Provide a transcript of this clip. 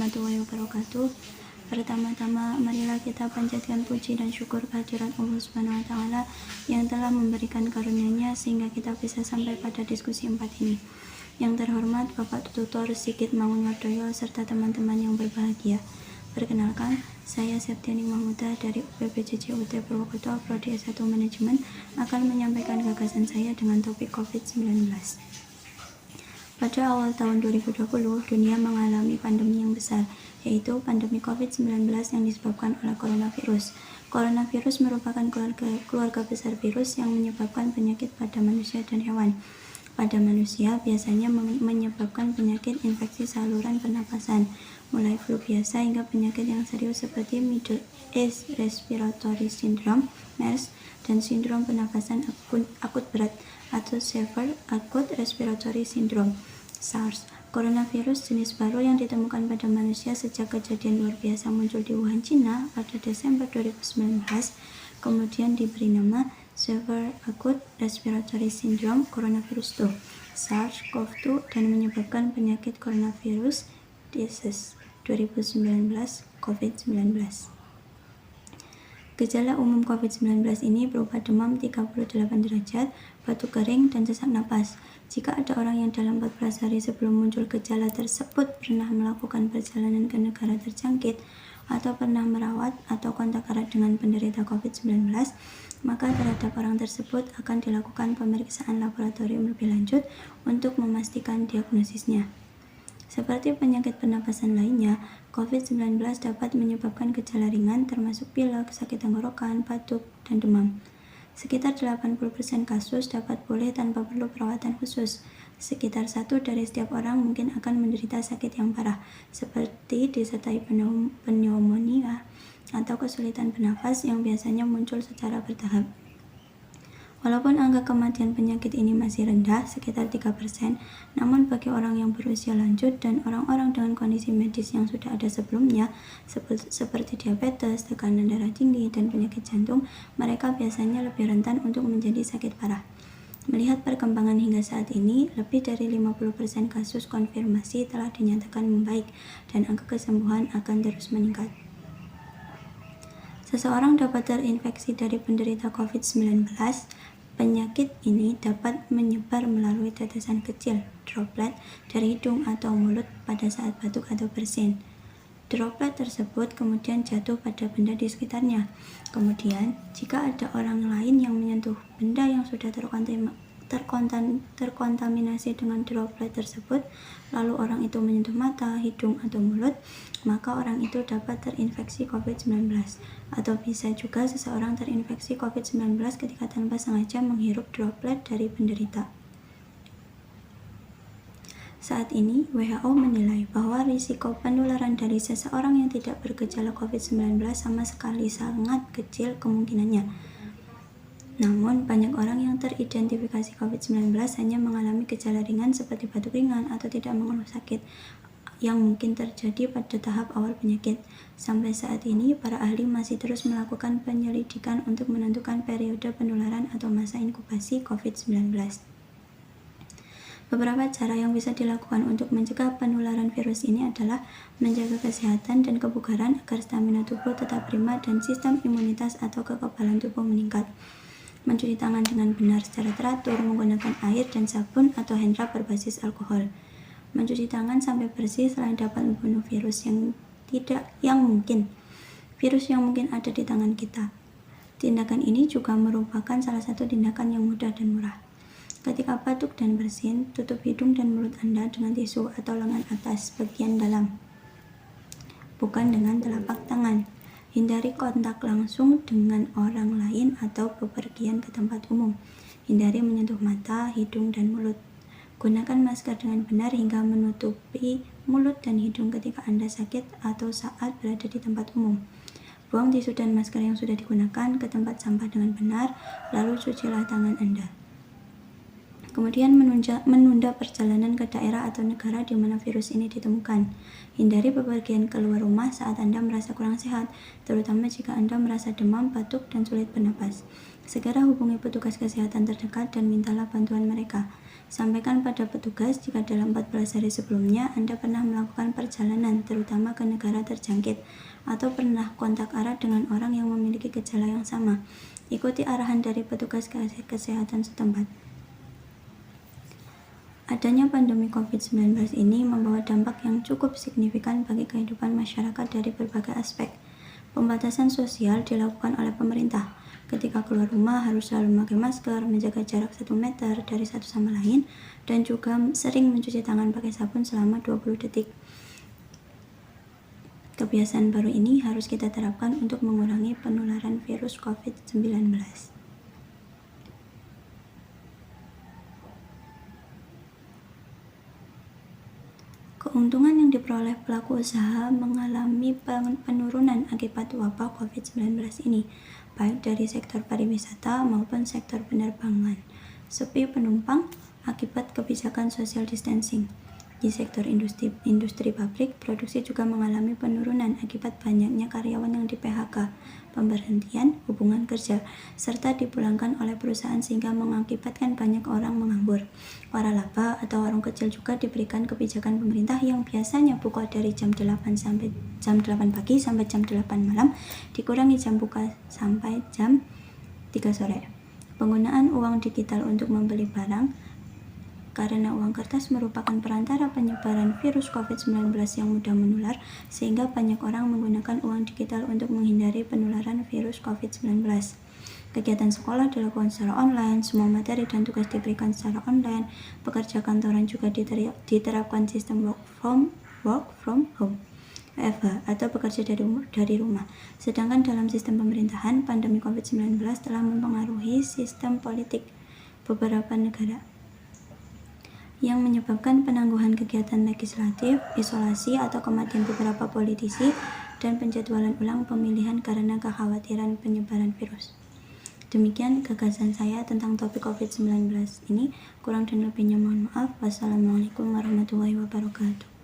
warahmatullahi wabarakatuh. Pertama-tama, marilah kita panjatkan puji dan syukur kehadirat Allah Subhanahu wa Ta'ala yang telah memberikan karunia-Nya sehingga kita bisa sampai pada diskusi 4 ini. Yang terhormat Bapak Tutor Sigit Mangunwardoyo serta teman-teman yang berbahagia. Perkenalkan, saya Septiani Mahmuda dari UPPJJ UT Purwokerto Prodi S1 Manajemen akan menyampaikan gagasan saya dengan topik COVID-19. Pada awal tahun 2020, dunia mengalami pandemi yang besar, yaitu pandemi COVID-19 yang disebabkan oleh coronavirus. Coronavirus merupakan keluarga besar virus yang menyebabkan penyakit pada manusia dan hewan. Pada manusia, biasanya menyebabkan penyakit infeksi saluran pernapasan, mulai flu biasa hingga penyakit yang serius seperti Middle East Respiratory Syndrome (MERS) dan sindrom pernapasan akut berat atau Severe Acute Respiratory Syndrome (SARS). Coronavirus jenis baru yang ditemukan pada manusia sejak kejadian luar biasa muncul di Wuhan, China pada Desember 2019, kemudian diberi nama Severe Acute Respiratory Syndrome Coronavirus 2 (SARS-CoV-2) dan menyebabkan penyakit coronavirus disease 2019 COVID-19. Gejala umum COVID-19 ini berupa demam 38 derajat, batuk kering, dan sesak napas. Jika ada orang yang dalam 14 hari sebelum muncul gejala tersebut pernah melakukan perjalanan ke negara terjangkit atau pernah merawat atau kontak erat dengan penderita COVID-19, maka terhadap orang tersebut akan dilakukan pemeriksaan laboratorium lebih lanjut untuk memastikan diagnosisnya. Seperti penyakit pernapasan lainnya, COVID-19 dapat menyebabkan gejala ringan termasuk pilek, sakit tenggorokan, batuk, dan demam. Sekitar 80% kasus dapat pulih tanpa perlu perawatan khusus. Sekitar 1 dari setiap orang mungkin akan menderita sakit yang parah, seperti disertai pneumonia atau kesulitan bernafas yang biasanya muncul secara bertahap. Walaupun angka kematian penyakit ini masih rendah, sekitar 3%, namun bagi orang yang berusia lanjut dan orang-orang dengan kondisi medis yang sudah ada sebelumnya, seperti diabetes, tekanan darah tinggi, dan penyakit jantung, mereka biasanya lebih rentan untuk menjadi sakit parah. Melihat perkembangan hingga saat ini, lebih dari 50% kasus konfirmasi telah dinyatakan membaik, dan angka kesembuhan akan terus meningkat. Seseorang dapat terinfeksi dari penderita COVID-19. Penyakit ini dapat menyebar melalui tetesan kecil, droplet, dari hidung atau mulut pada saat batuk atau bersin. Droplet tersebut kemudian jatuh pada benda di sekitarnya. Kemudian, jika ada orang lain yang menyentuh benda yang sudah terkontaminasi dengan droplet tersebut, lalu orang itu menyentuh mata, hidung, atau mulut, maka orang itu dapat terinfeksi COVID-19. Atau bisa juga seseorang terinfeksi COVID-19 ketika tanpa sengaja menghirup droplet dari penderita. Saat ini, WHO menilai bahwa risiko penularan dari seseorang yang tidak bergejala COVID-19 sama sekali sangat kecil kemungkinannya. Namun, banyak orang yang teridentifikasi COVID-19 hanya mengalami gejala ringan seperti batuk ringan atau tidak mengeluh sakit yang mungkin terjadi pada tahap awal penyakit. Sampai saat ini, para ahli masih terus melakukan penyelidikan untuk menentukan periode penularan atau masa inkubasi COVID-19. Beberapa cara yang bisa dilakukan untuk mencegah penularan virus ini adalah menjaga kesehatan dan kebugaran agar stamina tubuh tetap prima dan sistem imunitas atau kekebalan tubuh meningkat. Mencuci tangan dengan benar secara teratur, menggunakan air dan sabun atau hand rub berbasis alkohol. Mencuci tangan sampai bersih selain dapat membunuh virus yang mungkin ada di tangan kita. Tindakan ini juga merupakan salah satu tindakan yang mudah dan murah. Ketika batuk dan bersin, tutup hidung dan mulut Anda dengan tisu atau lengan atas bagian dalam, bukan dengan telapak tangan. Hindari kontak langsung dengan orang lain atau bepergian ke tempat umum. Hindari menyentuh mata, hidung, dan mulut. Gunakan masker dengan benar hingga menutupi mulut dan hidung ketika Anda sakit atau saat berada di tempat umum. Buang tisu dan masker yang sudah digunakan ke tempat sampah dengan benar, lalu cucilah tangan Anda. Kemudian menunda perjalanan ke daerah atau negara di mana virus ini ditemukan. Hindari bepergian keluar rumah saat Anda merasa kurang sehat, terutama jika Anda merasa demam, batuk, dan sulit bernapas. Segera hubungi petugas kesehatan terdekat dan mintalah bantuan mereka. Sampaikan pada petugas jika dalam 14 hari sebelumnya Anda pernah melakukan perjalanan, terutama ke negara terjangkit, atau pernah kontak erat dengan orang yang memiliki gejala yang sama. Ikuti arahan dari petugas kesehatan setempat. Adanya pandemi COVID-19 ini membawa dampak yang cukup signifikan bagi kehidupan masyarakat dari berbagai aspek. Pembatasan sosial dilakukan oleh pemerintah. Ketika keluar rumah harus selalu memakai masker, menjaga jarak 1 meter dari satu sama lain, dan juga sering mencuci tangan pakai sabun selama 20 detik. Kebiasaan baru ini harus kita terapkan untuk mengurangi penularan virus COVID-19. Keuntungan yang diperoleh pelaku usaha mengalami penurunan akibat wabah COVID-19 ini, baik dari sektor pariwisata maupun sektor penerbangan. Sepi penumpang akibat kebijakan social distancing. Di sektor industri pabrik, produksi juga mengalami penurunan akibat banyaknya karyawan yang di-PHK, pemberhentian hubungan kerja, serta dipulangkan oleh perusahaan sehingga mengakibatkan banyak orang menganggur. Waralaba atau warung kecil juga diberikan kebijakan pemerintah yang biasanya buka dari jam 8 pagi sampai jam 8 malam, dikurangi jam buka sampai jam 3 sore. Penggunaan uang digital untuk membeli barang karena uang kertas merupakan perantara penyebaran virus COVID-19 yang mudah menular, sehingga banyak orang menggunakan uang digital untuk menghindari penularan virus COVID-19. Kegiatan sekolah dilakukan secara online, semua materi dan tugas diberikan secara online, pekerja kantoran juga diterapkan sistem work from home (WFH) atau bekerja dari rumah. Sedangkan dalam sistem pemerintahan, pandemi COVID-19 telah mempengaruhi sistem politik beberapa negara, yang menyebabkan penangguhan kegiatan legislatif, isolasi atau kematian beberapa politisi, dan penjadwalan ulang pemilihan karena kekhawatiran penyebaran virus. Demikian gagasan saya tentang topik COVID-19 ini. Kurang dan lebihnya mohon maaf. Wassalamualaikum warahmatullahi wabarakatuh.